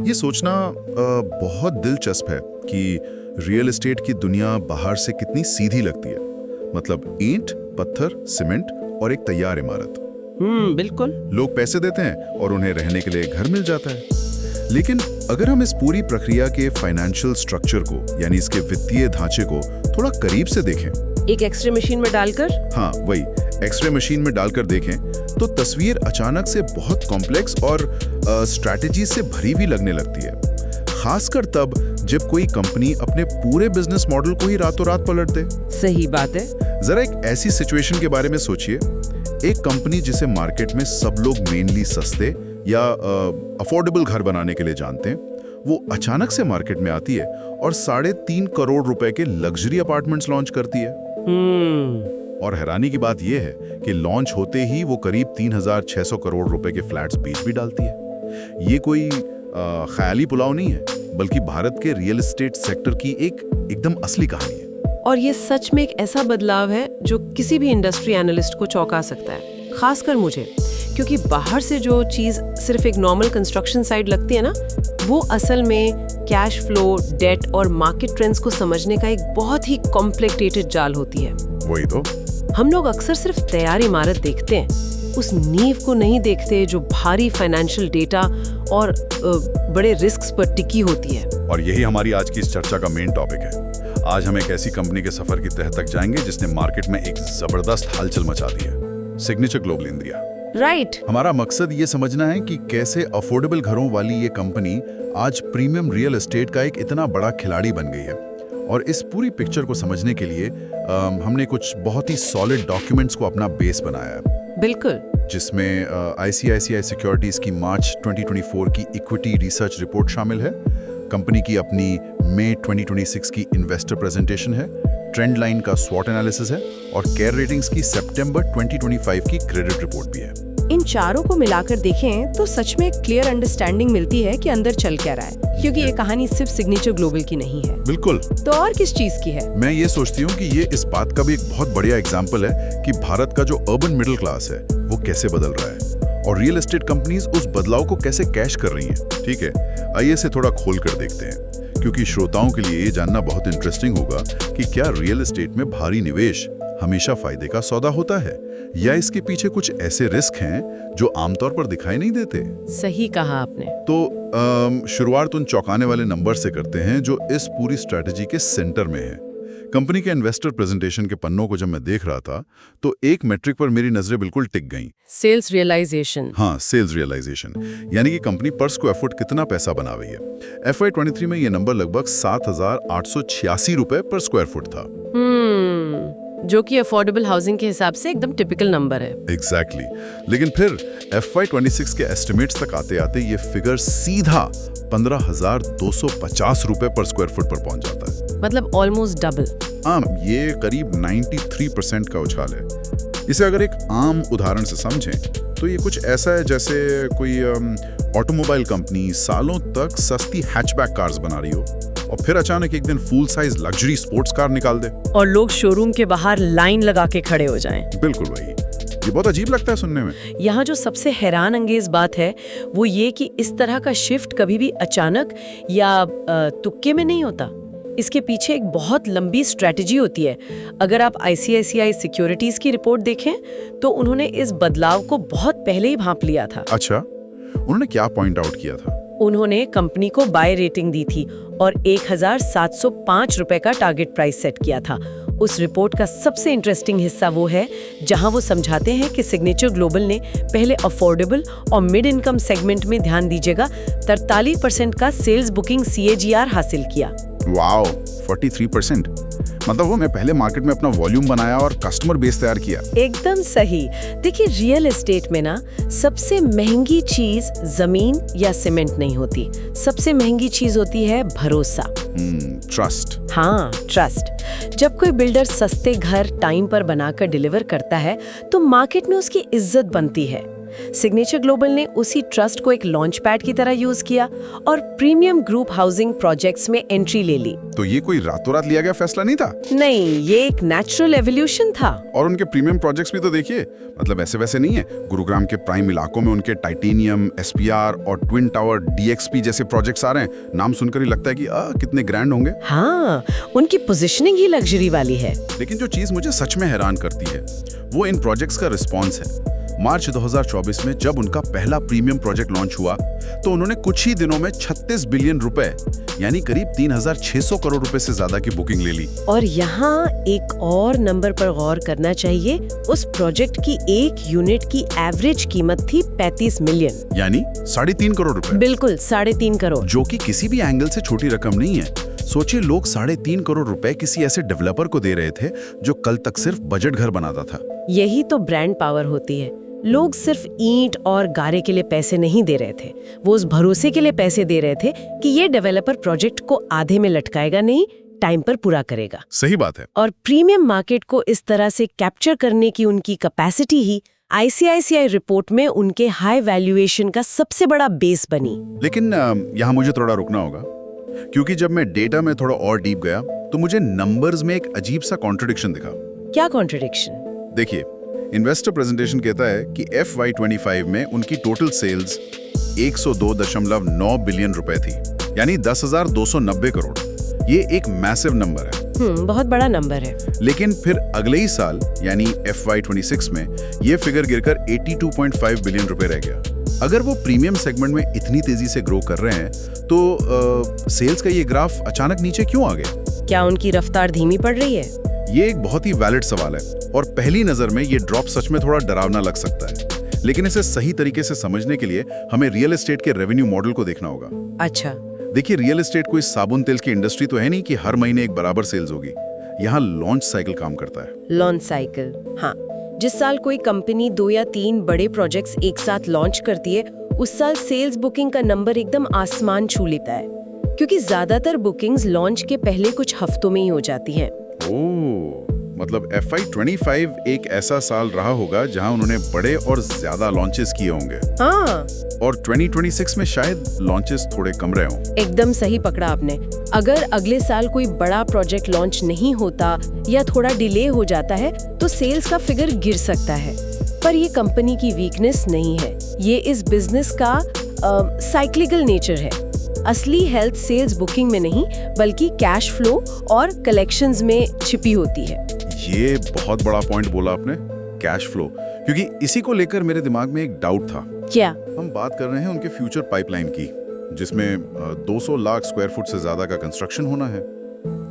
ये सोचना बहुत दिलचस्प है कि रियल एस्टेट की दुनिया बाहर से कितनी सीधी लगती है। मतलब ईंट, पत्थर, सीमेंट और एक तैयार इमारत। बिल्कुल। लोग पैसे देते हैं और उन्हें रहने के लिए घर मिल जाता है। लेकिन अगर हम इस पूरी प्रक्रिया के फाइनेंशियल स्ट्रक्चर को, यानी इसके वित्तीय ढांचे को थोड़ा करीब से देखें, एक एक्सरे मशीन में डालकर, हाँ वही, एक्सरे मशीन में डालकर देखें, तो तस्वीर अचानक से बहुत कॉम्प्लेक्स और स्ट्रैटेजी से भरी हुई लगने लगती है। खासकर तब जब कोई कंपनी अपने पूरे बिजनेस मॉडल को ही रातों रात पलट दे। सही बात है। जरा एक ऐसी सिचुएशन के बारे में सोचिए। एक कंपनी जिसे मार्केट में सब लोग मेनली सस्ते या अफोर्डेबल घर बनाने के लिए जानते हैं, वो अचानक से मार्केट में आती है और 3.5 करोड़ रुपए के लग्जरी अपार्टमेंट्स लॉन्च करती है। और हैरानी की बात यह है कि लॉन्च होते ही वो करीब 3,600 करोड़ रुपए के फ्लैट्स बेच भी डालती है। ये कोई ख्याली पुलाव नहीं है, बल्कि भारत के रियल एस्टेट सेक्टर की एकदम असली कहानी है। और ये सच में एक ऐसा बदलाव है जो किसी भी इंडस्ट्री एनालिस्ट को चौंका सकता है, खासकर मुझे, क्योंकि बाहर से जो चीज सिर्फ एक नॉर्मल कंस्ट्रक्शन साइट लगती है ना, वो असल में कैश फ्लो, डेट और मार्केट ट्रेंड्स को समझने का एक बहुत ही कॉम्प्लिकेटेड जाल होती है। वही तो। हम लोग अक्सर सिर्फ तैयार इमारत देखते हैं, उस नींव को नहीं देखते जो भारी फाइनेंशियल डेटा और बड़े रिस्क्स पर टिकी होती है। और यही हमारी आज की इस चर्चा का मेन टॉपिक है। आज हम एक ऐसी कंपनी के सफर की तह तक जाएंगे जिसने मार्केट में एक जबरदस्त हलचल मचा दी है, सिग्नेचर ग्लोबल इंडिया। राइट। हमारा मकसद ये समझना है कि कैसे अफोर्डेबल घरों वाली ये कंपनी आज प्रीमियम रियल एस्टेट का एक इतना बड़ा खिलाड़ी बन गई है। और इस पूरी पिक्चर को समझने के लिए हमने कुछ बहुत ही सॉलिड डॉक्यूमेंट्स को अपना बेस बनाया है। बिल्कुल। जिसमें ICICI सिक्योरिटीज की मार्च 2024 की इक्विटी रिसर्च रिपोर्ट शामिल है, कंपनी की अपनी मई 2026 की इन्वेस्टर प्रेजेंटेशन है, ट्रेंड लाइन का स्वॉट एनालिसिस है और केयर रेटिंग्स की सितंबर 2025 की क्रेडिट रिपोर्ट भी है। इन चारों को मिलाकर देखें तो सच में क्लियर अंडरस्टैंडिंग मिलती है कि अंदर चल क्या रहा है, क्योंकि ये कहानी सिर्फ सिग्नेचर ग्लोबल की नहीं है। बिल्कुल। तो और किस चीज की है? मैं ये सोचती हूँ कि ये इस बात का भी एक बहुत बढ़िया एग्जाम्पल है कि भारत का जो अर्बन मिडिल क्लास है वो कैसे बदल रहा है और रियल एस्टेट कंपनीज उस बदलाव को कैसे कैश कर रही हैं। ठीक है, आइए इसे थोड़ा खोल कर देखते हैं, क्योंकि श्रोताओं के लिए ये जानना बहुत इंटरेस्टिंग होगा कि क्या रियल एस्टेट में भारी निवेश हमेशा फायदे का सौदा होता है या इसके पीछे कुछ ऐसे रिस्क हैं जो आमतौर पर दिखाई नहीं देते। सही कहा आपने। तो शुरुआत उन चौंकाने वाले नंबर से करते हैं जो इस पूरी स्ट्रेटजी के सेंटर में है। कंपनी के इन्वेस्टर प्रेजेंटेशन के पन्नों को जब मैं देख रहा था तो एक मैट्रिक पर मेरी नजरें बिल्कुल टिक गईं। Sales realization. हाँ, सेल्स रियलाइजेशन, यानी कि कंपनी पर स्क्वायर फुट कितना पैसा बना रही है। FY23 में यह नंबर लगभग 7,886 रुपए पर स्क्वायर फुट था। जो कि अफोर्डेबल हाउसिंग के हिसाब से एकदम टिपिकल नंबर है। एग्जैक्टली। लेकिन फिर FY26 के एस्टिमेट्स तक आते आते ये फिगर सीधा 15,250 रुपए पर स्क्वायर फुट पर पहुंच जाता है। मतलब ऑलमोस्ट डबल। ये करीब 93% का उछाल है। इसे अगर एक आम उदाहरण से समझें तो ये कुछ ऐसा है जैसे कोई ऑटोमोबाइल कंपनी सालों तक सस्ती हैचबैक कार्स बना रही हो और फिर अचानक एक दिन full size luxury sports car निकाल दे और लोग शोरूम के बाहर लाइन लगा के खड़े हो जाएं। बिल्कुल वही। ये बहुत अजीब लगता है सुनने में। यहाँ जो सबसे हैरान अंगेज बात है वो ये कि इस तरह का शिफ्ट कभी भी अचानक या तुक्के में नहीं होता। इसके पीछे एक बहुत लंबी स्ट्रेटजी होती है। अगर आप ICICI सिक्योरिटीज की रिपोर्ट देखें तो उन्होंने इस बदलाव को बहुत पहले ही भांप लिया था। अच्छा, उन्होंने क्या पॉइंट आउट किया था? उन्होंने कंपनी को बाय रेटिंग दी थी और 1,705 रुपए का टारगेट प्राइस सेट किया था। उस रिपोर्ट का सबसे इंटरेस्टिंग हिस्सा वो है जहां वो समझाते हैं कि सिग्नेचर ग्लोबल ने पहले अफोर्डेबल और मिड इनकम सेगमेंट में ध्यान दीजिएगा 43% का सेल्स बुकिंग CAGR हासिल किया। वाओ, 43%। मतलब वो मैं पहले मार्केट में अपना वॉल्यूम बनाया और कस्टमर बेस तैयार किया। एकदम सही। देखिए, रियल एस्टेट में ना सबसे महंगी चीज जमीन या सीमेंट नहीं होती, सबसे महंगी चीज होती है भरोसा। ट्रस्ट। हाँ, ट्रस्ट। जब कोई बिल्डर सस्ते घर टाइम पर बनाकर डिलीवर करता है तो मार्केट में उसकी इज्जत बनती है। सिग्नेचर ग्लोबल ने उसी ट्रस्ट को एक लॉन्च पैड की तरह यूज किया और प्रीमियम ग्रुप हाउसिंग प्रोजेक्ट्स में एंट्री ले ली। तो ये कोई रातों रात लिया गया फैसला नहीं था? नहीं, ये एक नेचुरल एवोल्यूशन था। और उनके प्रीमियम प्रोजेक्ट्स भी तो देखिए, मतलब ऐसे वैसे नहीं है। गुरुग्राम के प्राइम इलाकों में उनके टाइटेनियम, एसपीआर और ट्विन टावर डीएक्सपी जैसे प्रोजेक्ट्स आ रहे हैं। नाम सुनकर ही लगता है कि कितने ग्रैंड होंगे। हाँ, उनकी पोजीशनिंग ही लग्जरी वाली है। लेकिन जो चीज मुझे सच में हैरान करती है वो इन प्रोजेक्ट्स का रिस्पॉन्स है। मार्च 2024 में जब उनका पहला प्रीमियम प्रोजेक्ट लॉन्च हुआ तो उन्होंने कुछ ही दिनों में 36 बिलियन रुपए यानी करीब 3600 करोड़ रुपए से ज्यादा की बुकिंग ले ली। और यहाँ एक और नंबर पर गौर करना चाहिए। उस प्रोजेक्ट की एक यूनिट की एवरेज कीमत थी 35 मिलियन, यानी 3.5 करोड़ रुपए। बिल्कुल 3.5 करोड़, जो कि किसी भी एंगल से छोटी रकम नहीं है। सोचिए, लोग 3.5 करोड़ रुपए किसी ऐसे डेवलपर को दे रहे थे जो कल तक सिर्फ बजट घर बनाता था। यही तो ब्रांड पावर होती है। लोग सिर्फ ईंट और गारे के लिए पैसे नहीं दे रहे थे, वो उस भरोसे के लिए पैसे दे रहे थे कि ये डेवलपर प्रोजेक्ट को आधे में लटकाएगा नहीं, टाइम पर पूरा करेगा। सही बात है। और प्रीमियम मार्केट को इस तरह से कैप्चर करने की उनकी कैपेसिटी ही ICICI रिपोर्ट में उनके हाई वैल्यूएशन का सबसे बड़ा बेस बनी। लेकिन यहाँ मुझे थोड़ा रुकना होगा, क्योंकि जब मैं डेटा में थोड़ा और डीप गया तो मुझे नंबर्स में एक अजीब सा कॉन्ट्रडिक्शन दिखा। क्या कॉन्ट्रडिक्शन? देखिए, इन्वेस्टर प्रेजेंटेशन कहता है कि FY25 में उनकी टोटल सेल्स 102.9 बिलियन रुपए थी, यानी 10,290 करोड़। ये एक मैसिव नंबर है। बहुत बड़ा नंबर है। लेकिन फिर अगले ही साल यानी FY26 में ये फिगर गिरकर 82.5 बिलियन रुपए रह गया। अगर वो प्रीमियम सेगमेंट में इतनी तेजी से ग्रो कर रहे हैं तो सेल्स का ये ग्राफ अचानक नीचे क्यों आ गया? क्या उनकी रफ्तार धीमी पड़ रही है? ये एक बहुत ही वैलिड सवाल है और पहली नजर में ये ड्रॉप सच में थोड़ा डरावना लग सकता है। लेकिन इसे सही तरीके से समझने के लिए हमें रियल एस्टेट के रेवेन्यू मॉडल को देखना होगा। अच्छा, देखिए, रियल एस्टेट कोई साबुन तेल की इंडस्ट्री तो है नहीं कि हर महीने एक बराबर सेल्स होगी। यहाँ लॉन्च साइकिल काम करता है। लॉन्च साइकिल, हाँ। जिस साल कोई कंपनी 2 या 3 बड़े प्रोजेक्ट्स एक साथ लॉन्च करती है, उस साल सेल्स बुकिंग का नंबर एकदम आसमान छू लेता है, क्योंकि ज्यादातर बुकिंग्स लॉन्च के पहले कुछ हफ्तों में ही हो जाती हैं। ओह, मतलब FY25 एक ऐसा साल रहा होगा जहां उन्होंने बड़े और ज्यादा लॉन्चेस किए होंगे। हाँ, और 2026 में शायद लॉन्चेस थोड़े कम रहे हों। एकदम सही पकड़ा आपने। अगर अगले साल कोई बड़ा प्रोजेक्ट लॉन्च नहीं होता या थोड़ा डिले हो जाता है तो सेल्स का फिगर गिर सकता है। पर ये कंपनी की वीकनेस नहीं है, ये इस बिजनेस का साइक्लिकल नेचर है। असली हेल्थ सेल्स बुकिंग में नहीं बल्कि कैश फ्लो और कलेक्शंस में छिपी होती है। ये बहुत बड़ा पॉइंट बोला आपने, कैश फ्लो, क्योंकि इसी को लेकर मेरे दिमाग में एक डाउट था। क्या? हम बात कर रहे हैं उनके फ्यूचर पाइपलाइन की, जिसमें 200 लाख स्क्वायर फुट से ज्यादा का कंस्ट्रक्शन होना है।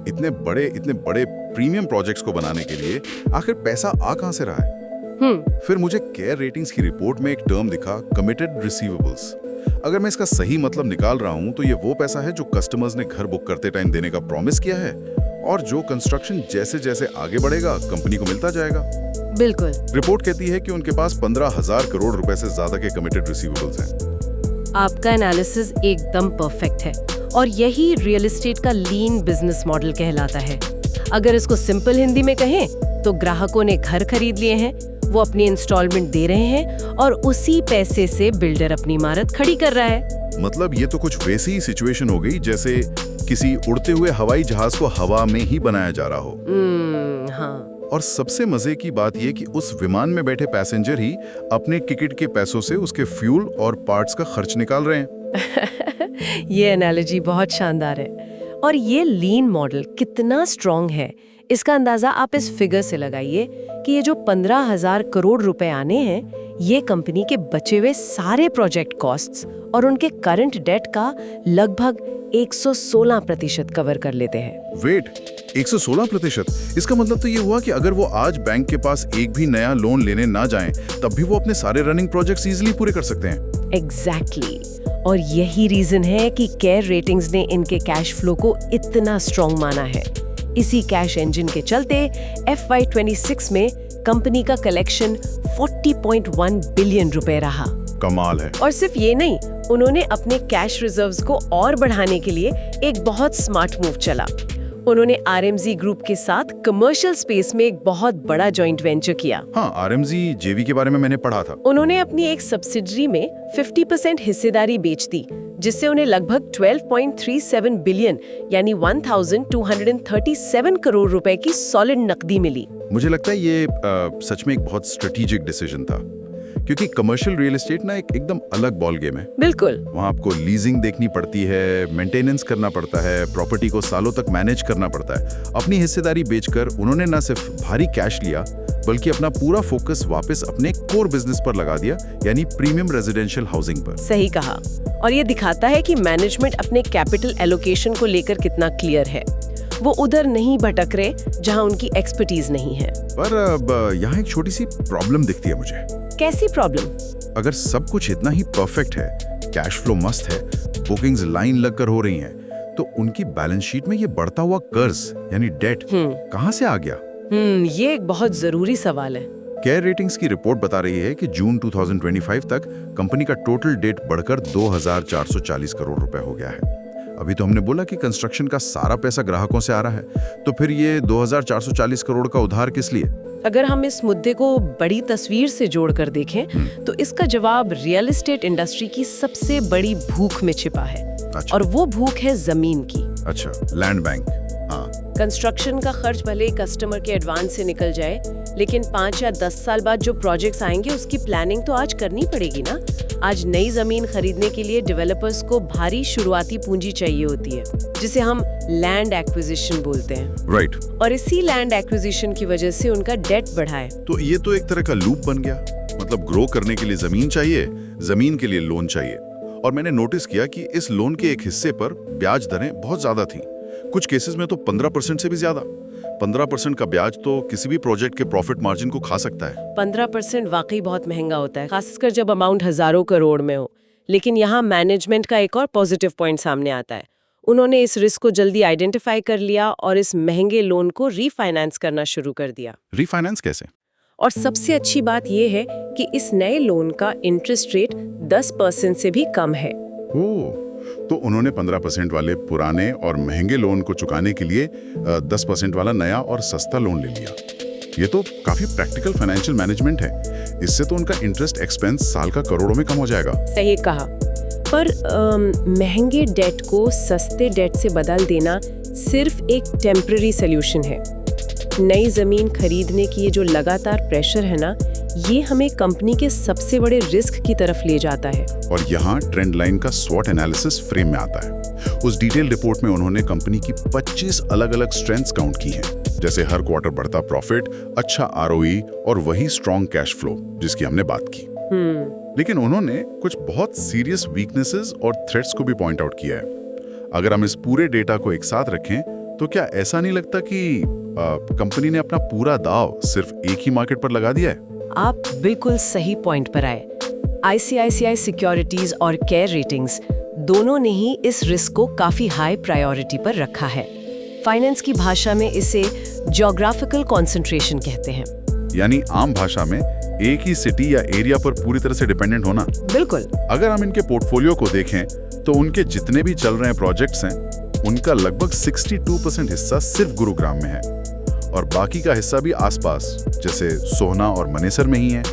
इतने बड़े प्रीमियम प्रोजेक्ट्स को बनाने के लिए आखिर पैसा आ कहां से रहा है? फिर मुझे केयर रेटिंग्स की रिपोर्ट में एक टर्म दिखा, कमिटेड रिसीवेबल्स। अगर मैं इसका सही मतलब निकाल रहा हूं तो ये वो पैसा है जो कस्टमर्स ने घर बुक करते टाइम देने का प्रॉमिस किया है और जो कंस्ट्रक्शन जैसे जैसे आगे बढ़ेगा कंपनी को मिलता जाएगा। बिल्कुल। रिपोर्ट कहती है कि उनके पास 15,000 करोड़ रुपए से ज्यादा के कमिटेड रिसीवेबल्स हैं। आपका एनालिसिस एकदम परफेक्ट है और यही रियल एस्टेट का लीन बिजनेस मॉडल कहलाता है। अगर इसको सिंपल हिंदी में कहें तो ग्राहकों ने घर खरीद लिए हैं, वो अपनी इंस्टॉलमेंट दे रहे हैं और उसी पैसे से बिल्डर अपनी इमारत खड़ी कर रहा है। मतलब ये तो कुछ वैसी ही सिचुएशन हो गई जैसे किसी उड़ते हुए हवाई जहाज को हवा में ही बनाया जा रहा हो। हाँ। और सबसे मजे की बात ये कि उस विमान में बैठे पैसेंजर ही अपने टिकट के पैसों से उसके फ्यूल और पार्ट्स का खर्च निकाल रहे हैं। ये एनालॉजी बहुत शानदार है। और ये लीन मॉडल कितना स्ट्रॉन्ग है इसका अंदाजा आप इस फिगर से लगाइए कि ये जो 15,000 करोड़ रुपए आने हैं, ये कंपनी के बचे हुए सारे प्रोजेक्ट कॉस्ट्स और उनके करंट डेट का लगभग 116% कवर कर लेते हैं। वेट, 116%? इसका मतलब तो ये हुआ कि अगर वो आज बैंक के पास एक भी नया लोन लेने ना जाएं, तब भी वो अपने सारे रनिंग प्रोजेक्ट्स इजीली पूरे कर सकते हैं। एग्जैक्टली। और यही रीजन है कि केयर रेटिंग्स ने इनके कैश फ्लो को इतना स्ट्रॉन्ग माना है। इसी कैश इंजन के चलते FY26 में कंपनी का कलेक्शन 40.1 बिलियन रुपए रहा। कमाल है। और सिर्फ ये नहीं, उन्होंने अपने कैश रिजर्व्स को और बढ़ाने के लिए एक बहुत स्मार्ट मूव चला। उन्होंने RMZ ग्रुप के साथ कमर्शियल स्पेस में एक बहुत बड़ा जॉइंट वेंचर किया। हाँ, RMZ JV के बारे में मैंने पढ़ा था। उन्होंने अपनी एक सब्सिडरी में 50% हिस्सेदारी बेच दी, जिससे उन्हें लगभग 12.37 बिलियन यानी 1237 करोड़ रुपए की सॉलिड नकदी मिली। मुझे लगता है ये सच में एक बहुत स्ट्रेटेजिक डिसीजन था, क्योंकि कमर्शियल रियल एस्टेट ना एकदम अलग बॉल गेम है। बिल्कुल। वहाँ आपको लीजिंग देखनी पड़ती है, मेंटेनेंस करना पड़ता है, प्रॉपर्टी को सालों तक मैनेज करना पड़ता है। अपनी हिस्सेदारी बेचकर उन्होंने न सिर्फ भारी कैश लिया, बल्कि अपना पूरा फोकस वापस अपने कोर बिजनेस पर लगा दिया, यानी प्रीमियम रेजिडेंशियल हाउसिंग पर। सही कहा। और ये दिखाता है कि मैनेजमेंट अपने कैपिटल एलोकेशन को लेकर कितना क्लियर है। वो उधर नहीं भटक रहे जहाँ उनकी एक्सपर्टीज नहीं है। पर अब यहाँ एक छोटी सी प्रॉब्लम दिखती है मुझे। कैसी प्रॉब्लम? अगर सब कुछ इतना ही परफेक्ट है, कैश फ्लो मस्त है, बुकिंग्स लाइन लगकर हो रही हैं, तो उनकी बैलेंस शीट में ये बढ़ता हुआ कर्ज यानी डेट कहाँ से आ गया? ये एक बहुत जरूरी सवाल है। केयर रेटिंग्स की रिपोर्ट बता रही है कि जून 2025 तक कंपनी का टोटल डेट बढ़कर 2440 करोड़ रुपए हो गया है। अभी तो हमने बोला कि कंस्ट्रक्शन का सारा पैसा ग्राहकों से आ रहा है, तो फिर ये 2440 करोड़ का उधार किस लिए? अगर हम इस मुद्दे को बड़ी तस्वीर से जोड़कर देखें, तो इसका जवाब रियल एस्टेट इंडस्ट्री की सबसे बड़ी भूख में छिपा है। अच्छा। और वो भूख है जमीन की। अच्छा, लैंड बैंक। हाँ। कंस्ट्रक्शन का खर्च भले ही कस्टमर के एडवांस से निकल जाए, लेकिन 5 या 10 साल बाद जो प्रोजेक्ट्स आएंगे उसकी प्लानिंग तो आज करनी पड़ेगी ना। आज नई जमीन खरीदने के लिए डेवलपर्स को भारी शुरुआती पूंजी चाहिए होती है, जिसे हम लैंड एक्विजिशन बोलते हैं। राइट। और इसी लैंड एक्विजिशन की वजह से उनका डेट बढ़ा है। तो ये तो एक तरह का लूप बन गया। मतलब ग्रो करने के लिए जमीन चाहिए, जमीन के लिए लोन चाहिए। और मैंने नोटिस किया कि इस लोन के एक हिस्से पर ब्याज दरें बहुत ज्यादा थीं। कुछ केसेस में तो 15% से भी ज्यादा। 15% का ब्याज तो किसी भी प्रोजेक्ट के प्रॉफिट मार्जिन को खा सकता है। 15% वाकई बहुत महंगा होता है, खासकर जब अमाउंट हजारों करोड़ में हो। लेकिन यहाँ मैनेजमेंट का एक और पॉजिटिव पॉइंट सामने आता है। उन्होंने इस रिस्क को जल्दी आइडेंटिफाई कर लिया और इस महंगे लोन को रीफाइनेंस करना शुरू कर दिया। रीफाइनेंस कैसे? और सबसे अच्छी बात यह है कि इस नए लोन का इंटरेस्ट रेट 10% से भी कम है। तो उन्होंने 15% वाले पुराने और महंगे लोन को चुकाने के लिए 10% वाला नया और सस्ता लोन ले लिया। ये तो काफी प्रैक्टिकल फाइनेंशियल मैनेजमेंट है। इससे तो उनका इंटरेस्ट एक्सपेंस साल का करोड़ों में कम हो जाएगा। सही कहा। पर महंगे डेट को सस्ते डेट से बदल देना सिर्फ एक टेम्पररी सोल्यूशन है। नई जमीन खरीदने की ये जो लगातार प्रेशर है ना, ये हमें कंपनी के सबसे बड़े रिस्क की तरफ ले जाता है। और यहाँ ट्रेंड लाइन का स्वॉट एनालिसिस फ्रेम में आता है। उस डिटेल रिपोर्ट में उन्होंने कंपनी की 25 अलग-अलग स्ट्रेंथ्स काउंट की हैं, जैसे हर क्वार्टर बढ़ता प्रॉफिट, अच्छा ROE और वही स्ट्रॉन्ग कैश फ्लो जिसकी हमने बात की। लेकिन उन्होंने कुछ बहुत सीरियस वीकनेसेस और थ्रेट्स को भी पॉइंट आउट किया है। अगर हम इस पूरे डेटा को एक साथ रखें, तो क्या ऐसा नहीं लगता कि कंपनी ने अपना पूरा दाव सिर्फ एक ही मार्केट पर लगा दिया है? आप बिल्कुल सही पॉइंट पर आए। ICICI सिक्योरिटीज और केयर रेटिंग्स दोनों ने ही इस रिस्क को काफी हाई प्रायोरिटी पर रखा है। फाइनेंस की भाषा में इसे ज्योग्राफिकल कंसंट्रेशन कहते हैं। यानी आम भाषा में एक ही सिटी या एरिया पर पूरी तरह से डिपेंडेंट होना। बिल्कुल। अगर हम इनके पोर्टफोलियो को देखें, तो उनके जितने भी चल रहे प्रोजेक्ट्स हैं, उनका लगभग 62% हिस्सा सिर्फ गुरुग्राम में है और बाकी का हिस्सा भी आसपास, जैसे सोहना और मनेसर में ही है।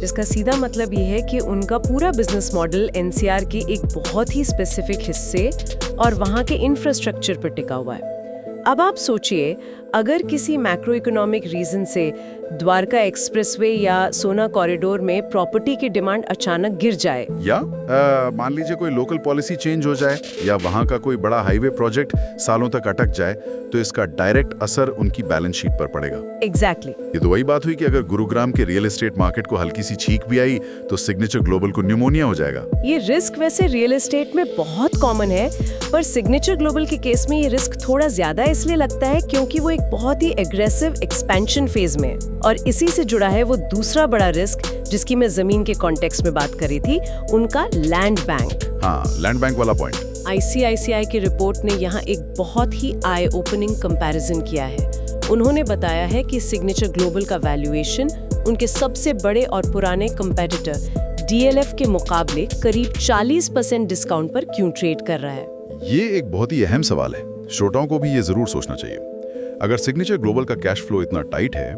जिसका सीधा मतलब ये है कि उनका पूरा बिजनेस मॉडल NCR के एक बहुत ही स्पेसिफिक हिस्से और वहाँ के इंफ्रास्ट्रक्चर पर टिका हुआ है। अब आप सोचिए, अगर किसी मैक्रो इकोनॉमिक रीजन से द्वारका एक्सप्रेसवे या सोना कॉरिडोर में प्रॉपर्टी की डिमांड अचानक गिर जाए, या मान लीजिए कोई लोकल पॉलिसी चेंज हो जाए, या वहां का कोई बड़ा हाईवे प्रोजेक्ट सालों तक अटक जाए, तो इसका डायरेक्ट असर उनकी बैलेंस शीट पर पड़ेगा। एग्जैक्टली। ये तो वही बात हुई कि अगर गुरुग्राम के रियल एस्टेट मार्केट को हल्की सी छींक भी आई, तो सिग्नेचर ग्लोबल को न्यूमोनिया हो जाएगा। ये रिस्क वैसे रियल एस्टेट में बहुत कॉमन है, पर सिग्नेचर ग्लोबल के केस में ये रिस्क थोड़ा ज्यादा इसलिए लगता है क्योंकि वो एक बहुत ही एग्रेसिव एक्सपेंशन फेज में है। और इसी से जुड़ा है वो दूसरा बड़ा रिस्क जिसकी मैं जमीन के कॉन्टेक्स्ट में बात करी थी, उनका लैंड बैंक। हाँ, लैंड बैंक वाला पॉइंट। ICICI की रिपोर्ट ने यहाँ एक बहुत ही आई ओपनिंग कंपैरिजन किया है। उन्होंने बताया है कि सिग्नेचर ग्लोबल का वैल्यूएशन उनके सबसे बड़े और पुराने कंपेटिटर DLF के मुकाबले करीब 40% डिस्काउंट पर क्यों ट्रेड कर रहा है। ये एक बहुत ही अहम सवाल है, श्रोताओं को भी ये जरूर सोचना चाहिए। अगर सिग्नेचर ग्लोबल का कैश फ्लो इतना टाइट है,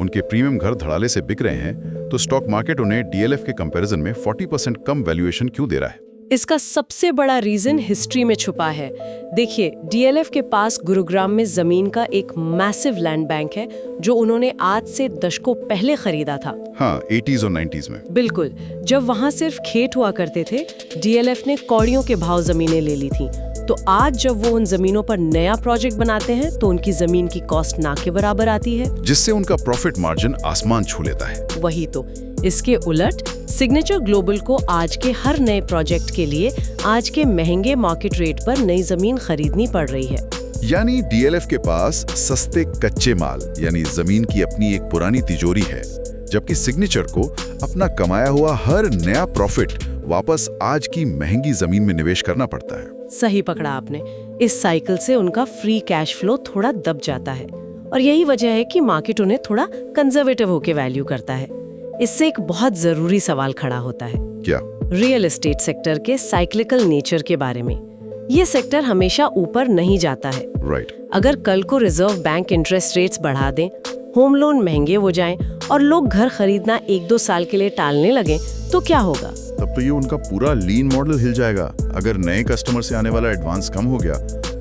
उनके प्रीमियम घर धड़ाले से बिक रहे हैं, तो स्टॉक मार्केट उन्हें डीएलएफ के कंपैरिजन में 40% कम वैल्यूएशन क्यों दे रहा है? इसका सबसे बड़ा रीजन हिस्ट्री में छुपा है। देखिए, डीएलएफ के पास गुरुग्राम में जमीन का एक मैसिव लैंड बैंक है जो उन्होंने आज से दशकों पहले खरीदा था। हाँ, 80s और 90s में। बिल्कुल, जब वहां सिर्फ खेत हुआ करते थे, डीएलएफ ने कौड़ियों के भाव जमीनें ले ली थी। तो आज जब वो उन जमीनों पर नया प्रोजेक्ट बनाते हैं तो उनकी जमीन की कॉस्ट ना के बराबर आती है, जिससे उनका प्रॉफिट मार्जिन आसमान छू लेता है। वही तो। इसके उलट सिग्नेचर ग्लोबल को आज के हर नए प्रोजेक्ट के लिए आज के महंगे मार्केट रेट पर नई जमीन खरीदनी पड़ रही है। यानी डीएलएफ के पास सस्ते कच्चे माल यानी जमीन की अपनी एक पुरानी तिजोरी है, जबकि सिग्नेचर को अपना कमाया हुआ हर नया प्रॉफिट वापस आज की महंगी जमीन में निवेश करना पड़ता है। सही पकड़ा आपने। इस साइकिल से उनका फ्री कैश फ्लो थोड़ा दब जाता है और यही वजह है कि मार्केट उन्हें थोड़ा कंजर्वेटिव होकर वैल्यू करता है। इससे एक बहुत जरूरी सवाल खड़ा होता है। क्या? रियल एस्टेट सेक्टर के साइक्लिकल नेचर के बारे में। ये सेक्टर हमेशा ऊपर नहीं जाता है। राइट। अगर कल को रिजर्व बैंक इंटरेस्ट रेट्स बढ़ा दें, होम लोन महंगे हो जाएं और लोग घर खरीदना 1-2 साल के लिए टालने लगे तो क्या होगा? तब तो ये उनका पूरा लीन मॉडल हिल जाएगा। अगर नए कस्टमर से आने वाला एडवांस कम हो गया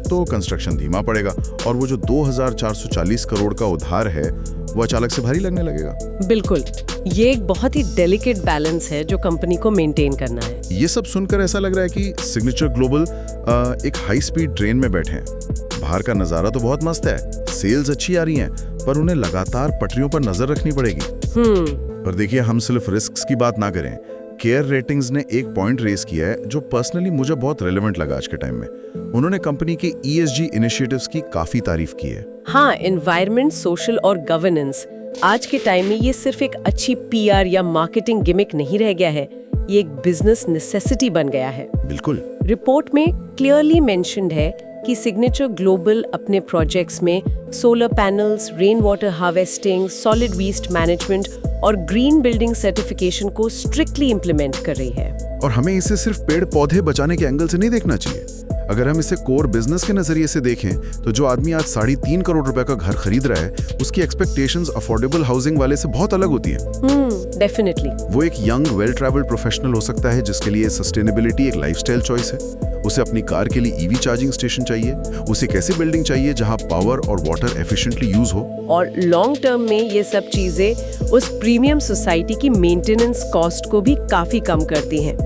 तो कंस्ट्रक्शन धीमा पड़ेगा और वो जो 2440 करोड़ का उधार है वो अचानक से भारी लगने लगेगा। बिल्कुल, ये एक बहुत ही डेलिकेट बैलेंस है जो कंपनी को मेंटेन करना है। ये सब सुनकर ऐसा लग रहा है कि सिग्नेचर ग्लोबल एक हाई स्पीड ट्रेन में बैठे हैं। बाहर का नजारा तो बहुत मस्त है, सेल्स अच्छी आ रही हैं, पर उन्हें लगातार पटरियों पर नजर रखनी पड़ेगी। पर देखिए, हम सिर्फ रिस्क्स की बात ना करें। केयर रेटिंग्स ने एक पॉइंट रेज किया है जो पर्सनली मुझे बहुत रेलेवेंट लगा आज के टाइम में। उन्होंने कंपनी के ESG इनिशिएटिव्स की काफी तारीफ की है। हाँ, एनवायरनमेंट, सोशल और गवर्नेंस। आज के टाइम में ये सिर्फ एक अच्छी PR या मार्केटिंग गिमिक नहीं रह गया है, ये एक बिजनेस नेसेसिटी बन गया है। बिल्कुल। रिपोर्ट में क्लियरली मेंशन्ड है कि सिग्नेचर ग्लोबल अपने प्रोजेक्ट्स में solar panels, rain water harvesting, solid waste management और ग्रीन बिल्डिंग सर्टिफिकेशन को स्ट्रिक्टली इम्प्लीमेंट कर रही है। और हमें इसे सिर्फ पेड़ पौधे बचाने के एंगल से नहीं देखना चाहिए। अगर हम इसे कोर बिजनेस के नजरिए से देखें तो जो आदमी आज 3.5 करोड़ रुपए का घर खरीद रहा है, उसकी एक्सपेक्टेशंस अफोर्डेबल हाउसिंग वाले से बहुत अलग होती है। डेफिनेटली। वो एक यंग वेल ट्रैवल्ड प्रोफेशनल हो सकता है जिसके लिए सस्टेनेबिलिटी एक लाइफस्टाइल चॉइस है। उसे अपनी कार के लिए EV चार्जिंग स्टेशन चाहिए, उसे कैसी बिल्डिंग चाहिए जहां पावर और वाटर एफिशिएंटली यूज हो। और लॉन्ग टर्म में ये सब चीजें उस प्रीमियम सोसाइटी की मेंटेनेंस कॉस्ट को भी काफी कम करती हैं।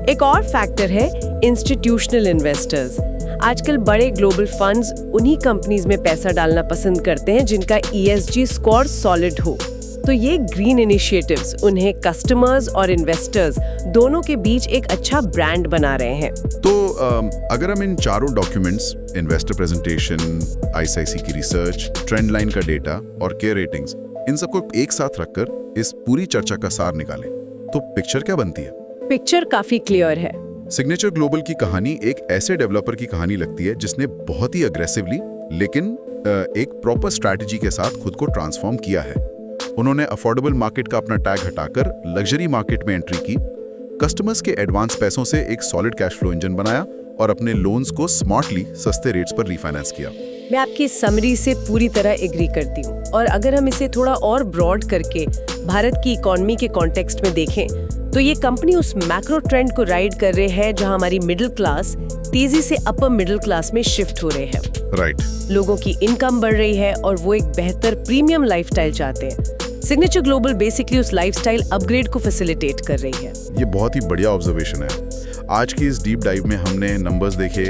एक और फैक्टर है इंस्टीट्यूशनल इन्वेस्टर्स। आजकल बड़े ग्लोबल फंड्स उन्हीं कंपनीज में पैसा डालना पसंद करते हैं जिनका ESG स्कोर सॉलिड हो। तो ये ग्रीन इनिशिएटिव्स उन्हें कस्टमर्स और इन्वेस्टर्स दोनों के बीच एक अच्छा ब्रांड बना रहे हैं। तो अगर हम इन चारों डॉक्यूमेंट्स, इन्वेस्टर प्रेजेंटेशन, ICICI की रिसर्च, ट्रेंड लाइन का डेटा और केयर रेटिंग्स, इन सबको एक साथ रखकर इस पूरी चर्चा का सार निकालें तो पिक्चर क्या बनती है? पिक्चर काफी क्लियर है। सिग्नेचर ग्लोबल की कहानी एक ऐसे डेवलपर की कहानी लगती है जिसने बहुत ही अग्रेसिवली लेकिन एक प्रॉपर स्ट्रैटेजी के साथ खुद को ट्रांसफॉर्म किया है। उन्होंने अफोर्डेबल मार्केट का अपना टैग हटाकर लग्जरी मार्केट में एंट्री की, कस्टमर्स के एडवांस पैसों से एक सॉलिड कैश फ्लो इंजन बनाया और अपने लोन्स को स्मार्टली सस्ते रेट्स पर रीफाइनेंस किया। मैं आपकी समरी से पूरी तरह एग्री करती हूँ और अगर हम इसे थोड़ा और ब्रॉड करके भारत की इकोनॉमी के कॉन्टेक्स्ट में देखें तो ये कंपनी उस मैक्रो ट्रेंड को राइड कर रहे हैं जहां हमारी मिडिल क्लास तेजी से अपर मिडिल क्लास में शिफ्ट हो रहे हैं। राइट। लोगों की इनकम बढ़ रही है और वो एक बेहतर प्रीमियम लाइफस्टाइल चाहते हैं। सिग्नेचर ग्लोबल बेसिकली उस लाइफस्टाइल अपग्रेड को फैसिलिटेट कर रही है। ये बहुत ही बढ़िया ऑब्जर्वेशन है। आज की इस डीप डाइव में हमने नंबर्स देखे,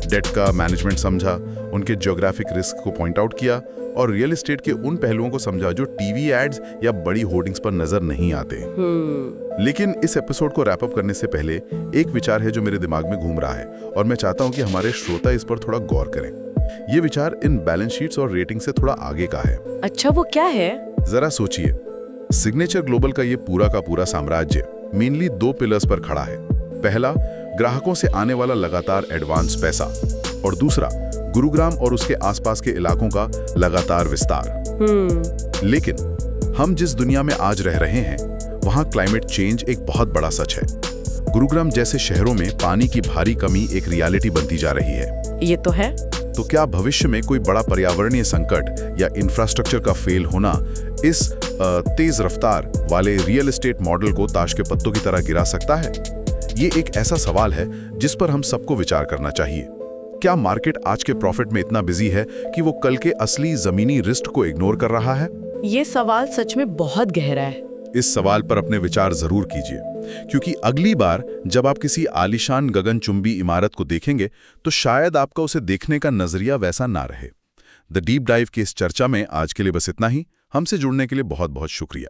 डेट का मैनेजमेंट समझा, उनके ज्योग्राफिक रिस्क को पॉइंट आउट किया और रियल एस्टेट के उन पहलुओं को समझा जो टीवी एड्स या बड़ी होर्डिंग्स पर नजर नहीं आते। लेकिन इस एपिसोड को रैप अप करने से पहले एक विचार है जो मेरे दिमाग में घूम रहा है और मैं चाहता हूं कि हमारे श्रोता इस पर थोड़ा गौर करें। ये विचार इन बैलेंस शीट्स और रेटिंग से थोड़ा आगे का है। अच्छा, वो क्या है? जरा सोचिए, सिग्नेचर ग्लोबल का ये पूरा का पूरा साम्राज्य मेनली 2 पिलर्स पर खड़ा है। पहला, ग्राहकों से आने वाला लगातार एडवांस पैसा और दूसरा, गुरुग्राम और उसके आसपास के इलाकों का लगातार विस्तार। लेकिन हम जिस दुनिया में आज रह रहे हैं वहां क्लाइमेट चेंज एक बहुत बड़ा सच है। गुरुग्राम जैसे शहरों में पानी की भारी कमी एक रियलिटी बनती जा रही है। ये तो है। तो क्या भविष्य में कोई बड़ा पर्यावरणीय संकट या इंफ्रास्ट्रक्चर का फेल होना इस तेज रफ्तार वाले रियल एस्टेट मॉडल को ताश के पत्तों की तरह गिरा सकता है? ये एक ऐसा सवाल है जिस पर हम सबको विचार करना चाहिए। क्या मार्केट आज के प्रॉफिट में इतना बिजी है कि वो कल के असली जमीनी रिस्क को इग्नोर कर रहा है? ये सवाल सच में बहुत गहरा है। इस सवाल पर अपने विचार जरूर कीजिए, क्योंकि अगली बार जब आप किसी आलीशान गगनचुंबी इमारत को देखेंगे तो शायद आपका उसे देखने का नजरिया वैसा ना रहे। द डीप डाइव की इस चर्चा में आज के लिए बस इतना ही। हमसे जुड़ने के लिए बहुत बहुत शुक्रिया।